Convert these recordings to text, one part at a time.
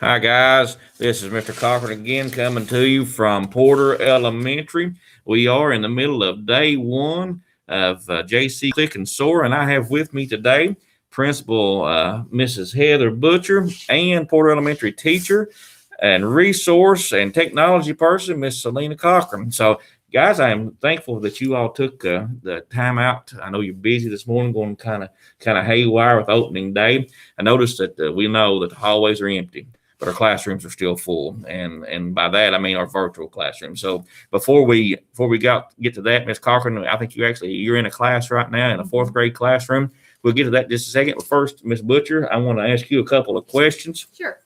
Hi, guys. This is Mr. Cochran again coming to you from Porter Elementary. We are in the middle of day one of JC Click and Soar, and I have with me today Principal Mrs. Heather Butcher and Porter Elementary teacher and resource and technology person, Miss Selena Cochran. So, guys, I am thankful that you all took the time out. I know you're busy this morning, going kind of haywire with opening day. I noticed that we know that the hallways are empty, but our classrooms are still full, and by that I mean our virtual classrooms. So before we get to that, Miss Cochran, I think you're in a class right now in a fourth grade classroom. We'll get to that in just a second. But first, Miss Butcher, I want to ask you a couple of questions. Sure.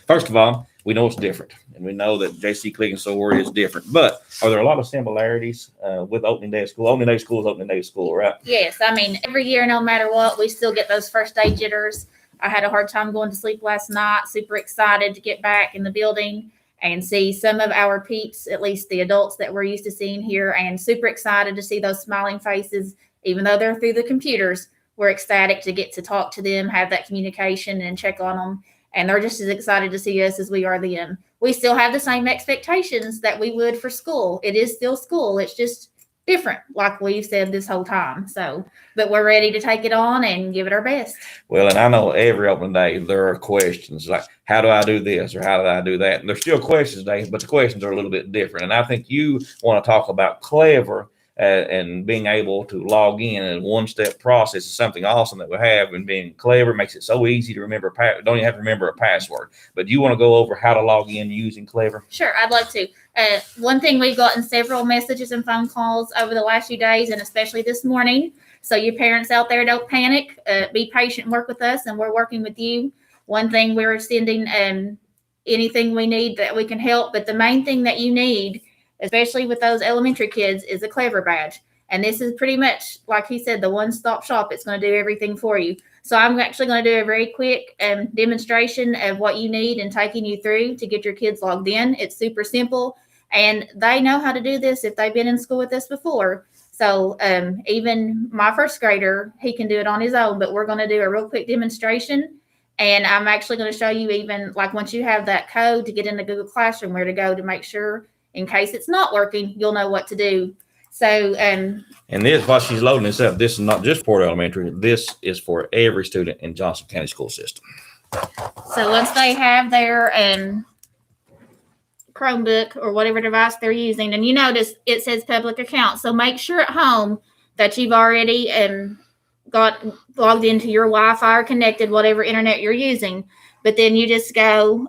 First of all, we know it's different, and we know that JC Click and Soar is different. But are there a lot of similarities with opening day of school? Opening day of school is opening day of school, right? Yes. I mean, every year, no matter what, we still get those first day jitters. I had a hard time going to sleep last night. Super excited to get back in the building and see some of our peeps, at least the adults that we're used to seeing here, and super excited to see those smiling faces, even though they're through the computers. We're ecstatic to get to talk to them, have that communication, and check on them. And they're just as excited to see us as we are them. We still have the same expectations that we would for school. It is still school. It's just different, like we've said this whole time. So, but we're ready to take it on and give it our best. Well, and I know every opening day there are questions like, how do I do this or how do I do that? And there's still questions today, but the questions are a little bit different. And I think you want to talk about Clever and being able to log in in a one-step process is something awesome that we have. And being Clever makes it so easy to remember. Don't even have to remember a password. But you want to go over how to log in using Clever? Sure, I'd love to. One thing, we've gotten several messages and phone calls over the last few days, and especially this morning. So you parents out there, don't panic. Be patient and work with us, and we're working with you. One thing, we're sending anything we need that we can help. But the main thing that you need, especially with those elementary kids, is a Clever badge. And this is pretty much, like he said, the one-stop shop. It's going to do everything for you. So I'm actually going to do a very quick demonstration of what you need and taking you through to get your kids logged in. It's super simple, and they know how to do this if they've been in school with us before. So even my first grader, he can do it on his own, but we're going to do a real quick demonstration. And I'm actually going to show you, even like once you have that code to get into Google Classroom, where to go to make sure, in case it's not working, you'll know what to do. So, and this, while she's loading this up, this is not just Porter Elementary. This is for every student in Johnson County School System. So once they have their Chromebook or whatever device they're using, and you notice it says public account. So make sure at home that you've already got logged into your Wi-Fi or connected, whatever internet you're using. But then you just go,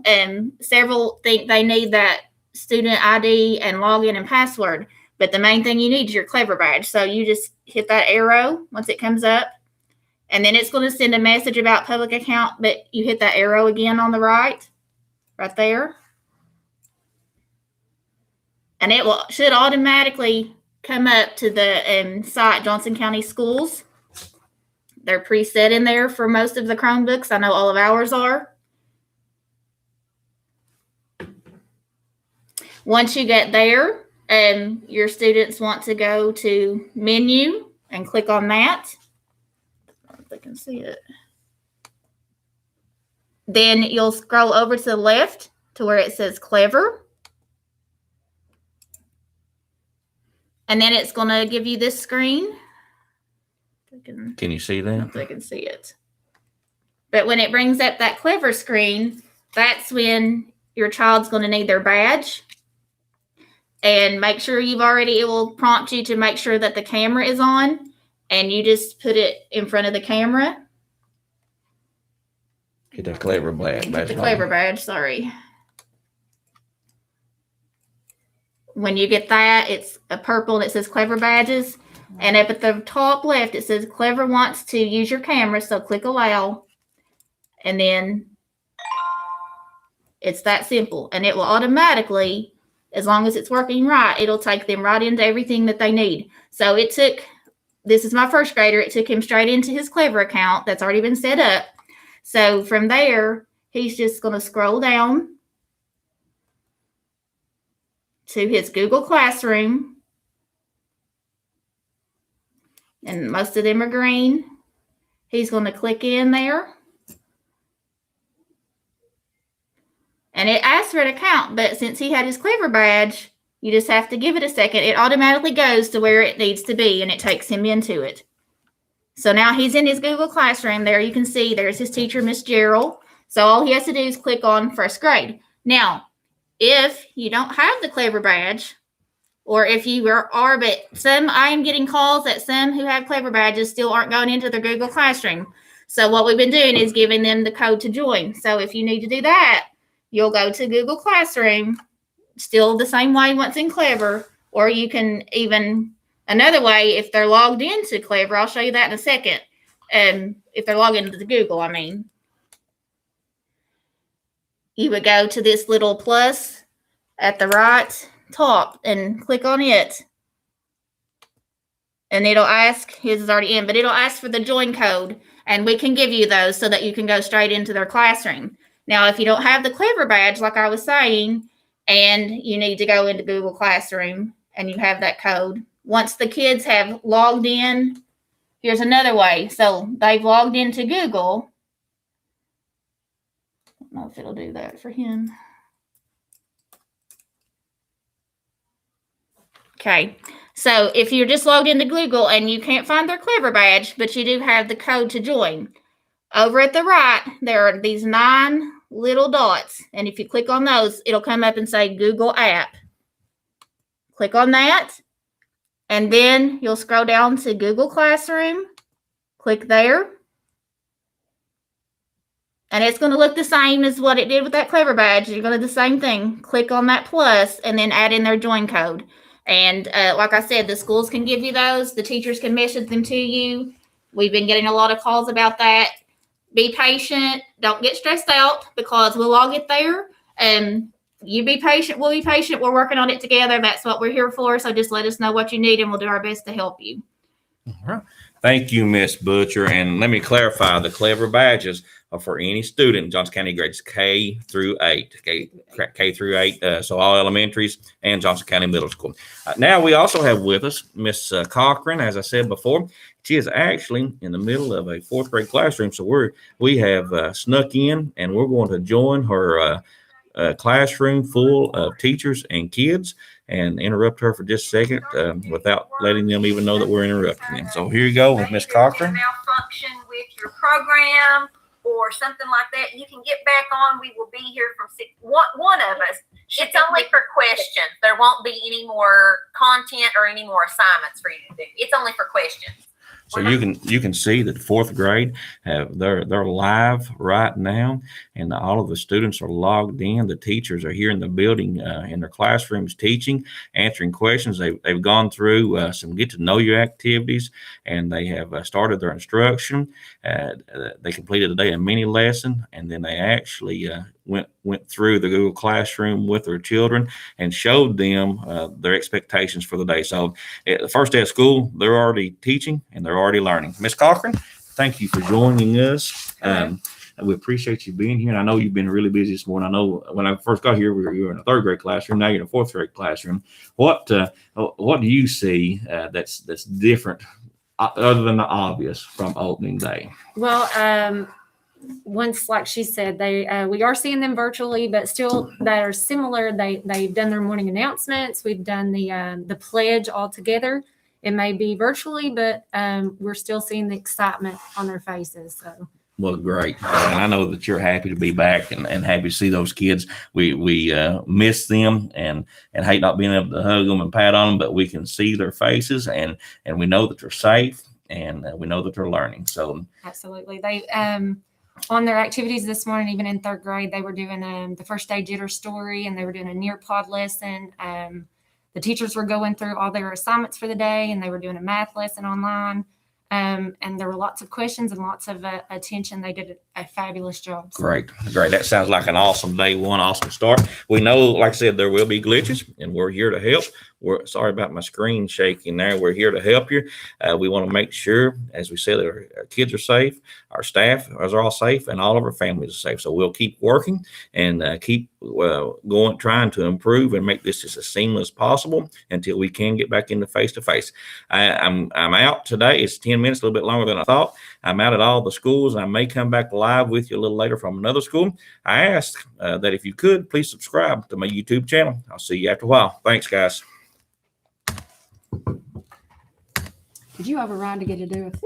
several think they need that student ID and login and password. But the main thing you need is your Clever badge. So you just hit that arrow once it comes up, and then it's going to send a message about public account, but you hit that arrow again on the right there. And it should automatically come up to the site, Johnson County Schools. They're preset in there for most of the Chromebooks. I know all of ours are. Once you get there, your students want to go to menu and click on that. I don't know if they can see it. Then you'll scroll over to the left to where it says Clever. And then it's going to give you this screen. Can you see that? I don't think they can see it. But when it brings up that Clever screen, that's when your child's going to need their badge. And make sure it will prompt you to make sure that the camera is on, and you just put it in front of the camera. Get the Clever badge. The Clever badge, sorry. When you get that, it's a purple and it says Clever badges. And up at the top left, it says Clever wants to use your camera, so click allow. And then it's that simple. And it will automatically, as long as it's working right, it'll take them right into everything that they need. So this is my first grader, it took him straight into his Clever account that's already been set up. So from there, he's just going to scroll down to his Google Classroom. And most of them are green. He's going to click in there. and it asks for an account, but since he had his Clever badge, you just have to give it a second. It automatically goes to where it needs to be, and it takes him into it. So now he's in his Google Classroom. There you can see there's his teacher, Miss Gerald. So all he has to do is click on first grade. Now, if you don't have the Clever badge, or if you are, but I am getting calls that some who have Clever badges still aren't going into their Google Classroom. So what we've been doing is giving them the code to join. So if you need to do that, you'll go to Google Classroom, still the same way once in Clever, or you can even, another way, if they're logged into Clever, I'll show you that in a second. If they're logged into the Google, I mean, you would go to this little plus at the right top and click on it. And it'll ask, his is already in, but it'll ask for the join code. And we can give you those so that you can go straight into their classroom. Now, if you don't have the Clever badge, like I was saying, and you need to go into Google Classroom and you have that code, once the kids have logged in, here's another way. So they've logged into Google. I don't know if it'll do that for him. Okay, so if you're just logged into Google and you can't find their Clever badge, but you do have the code to join, over at the right, there are these 9 little dots. And if you click on those, it'll come up and say Google app. Click on that. And then you'll scroll down to Google Classroom. Click there. And it's going to look the same as what it did with that Clever badge. You're going to do the same thing. Click on that plus and then add in their join code. And like I said, the schools can give you those. The teachers can message them to you. We've been getting a lot of calls about that. Be patient. Don't get stressed out because we'll all get there. You be patient. We'll be patient. We're working on it together. That's what we're here for. So just let us know what you need and we'll do our best to help you. All right. Thank you, Miss Butcher. And let me clarify, the Clever badges are for any student in Johnson County grades K through 8. K through 8, so all elementaries and Johnson County Middle School. Now we also have with us Miss Cochran, as I said before. She is actually in the middle of a 4th grade classroom, so we have snuck in and we're going to join her classroom full of teachers and kids and interrupt her for just a second without letting them even know that we're interrupting them. So here you go with Miss Cochran. Malfunction with your program or something like that, you can get back on. We will be here from 6. One of us. It's only for questions. There won't be any more content or any more assignments for you to do. It's only for questions. So you can see that 4th grade they're live right now, and all of the students are logged in. The teachers are here in the building in their classrooms teaching, answering questions. They've gone through some get to know you activities, and they have started their instruction. They completed today a mini lesson, and then they actually went through the Google Classroom with their children and showed them their expectations for the day. So the first day of school, they're already teaching and they're already learning. Miss Cochran, thank you for joining us. We appreciate you being here. And I know you've been really busy this morning. I know when I first got here, you were in a 3rd grade classroom. Now you're in a 4th grade classroom. What do you see that's different other than the obvious from opening day? Well, once, like she said, we are seeing them virtually, but still they are similar. They've done their morning announcements. We've done the pledge all together. It may be virtually, but we're still seeing the excitement on their faces. So. Well, great. And I know that you're happy to be back and happy to see those kids. We miss them and hate not being able to hug them and pat on them, but we can see their faces and we know that they're safe and we know that they're learning. So absolutely. They on their activities this morning, even in 3rd grade, they were doing the first day jitter story and they were doing a Nearpod lesson. The teachers were going through all their assignments for the day and they were doing a math lesson online. And there were lots of questions and lots of attention. They did a fabulous job. So. Great. That sounds like an awesome day one, awesome start. We know, like I said, there will be glitches and we're here to help. We're sorry about my screen shaking there. We're here to help you. We want to make sure, as we said, our kids are safe, our staff are all safe, and all of our families are safe. So we'll keep working and keep going, trying to improve and make this just as seamless as possible until we can get back into face-to-face. I'm out today. It's 10 minutes, a little bit longer than I thought. I'm out at all the schools. I may come back live with you a little later from another school. I ask that if you could, please subscribe to my YouTube channel. I'll see you after a while. Thanks, guys. Did you override to get to do it?